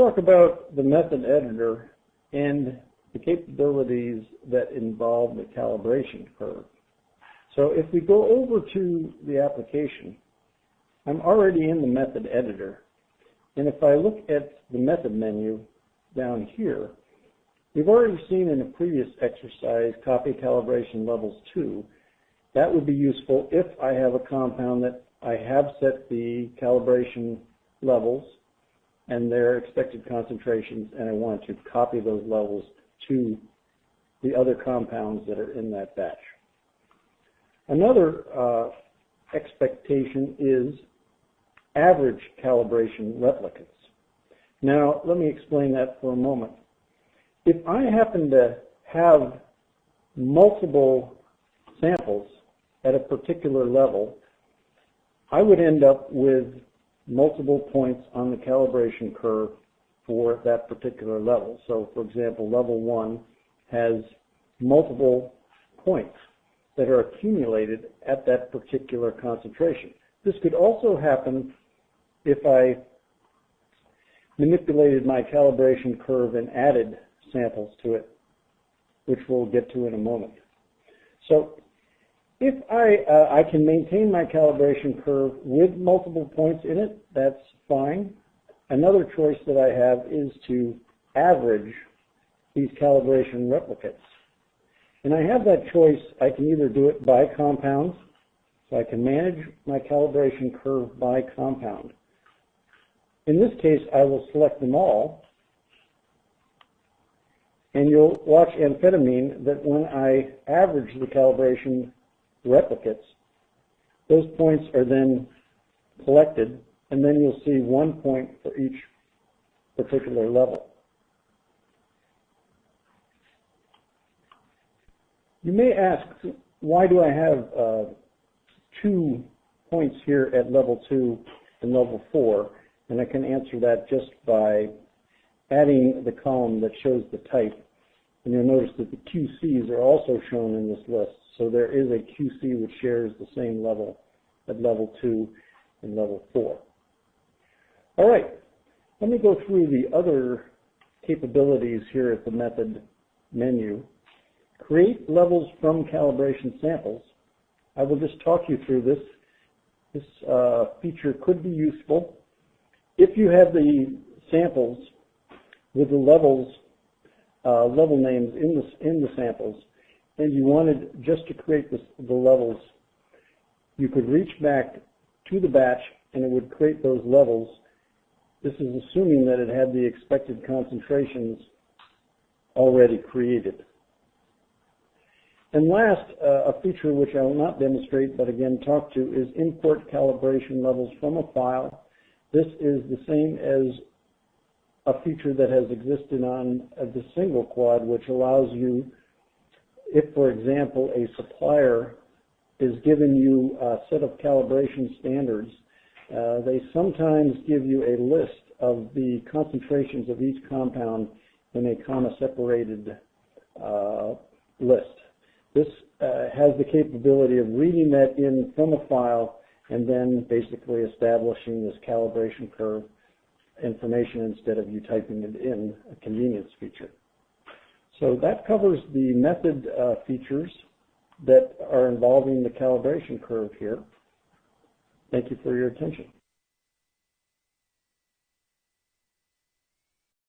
talk about the method editor and the capabilities that involve the calibration curve. So if we go over to the application, I'm already in the method editor. And if I look at the method menu down here, we've already seen in a previous exercise, copy calibration levels 2. That would be useful if I have a compound that I have set the calibration levels and their expected concentrations, and I want to copy those levels to the other compounds that are in that batch. Another expectation is average calibration replicates. Now, let me explain that for a moment. If I happen to have multiple samples at a particular level, I would end up with multiple points on the calibration curve for that particular level. So, for example, level 1 has multiple points that are accumulated at that particular concentration. This could also happen if I manipulated my calibration curve and added samples to it, which we'll get to in a moment. So if I can maintain my calibration curve with multiple points in it, that's fine. Another choice that I have is to average these calibration replicates. And I have that choice. I can either do it by compound, so I can manage my calibration curve by compound. In this case, I will select them all, and you'll watch amphetamine that when I average the calibration replicates, those points are then collected, and then you'll see 1 point for each particular level. You may ask, why do I have 2 points here at level 2 and level 4? And I can answer that just by adding the column that shows the type. And you'll notice that the QCs are also shown in this list. So there is a QC which shares the same level at level 2 and level 4. All right, let me go through the other capabilities here at the method menu. Create levels from calibration samples. I will just talk you through this. This feature could be useful if you have the samples with the levels, level names in the samples, and you wanted just to create the levels. You could reach back to the batch and it would create those levels. This is assuming that it had the expected concentrations already created. And last, a feature which I will not demonstrate, but again talk to, is import calibration levels from a file. This is the same as a feature that has existed on the single quad, which allows you, if, for example, a supplier is giving you a set of calibration standards, they sometimes give you a list of the concentrations of each compound in a comma-separated list. This has the capability of reading that in from a file and then basically establishing this calibration curve information instead of you typing it in, a convenience feature. So that covers the method features that are involving the calibration curve here. Thank you for your attention.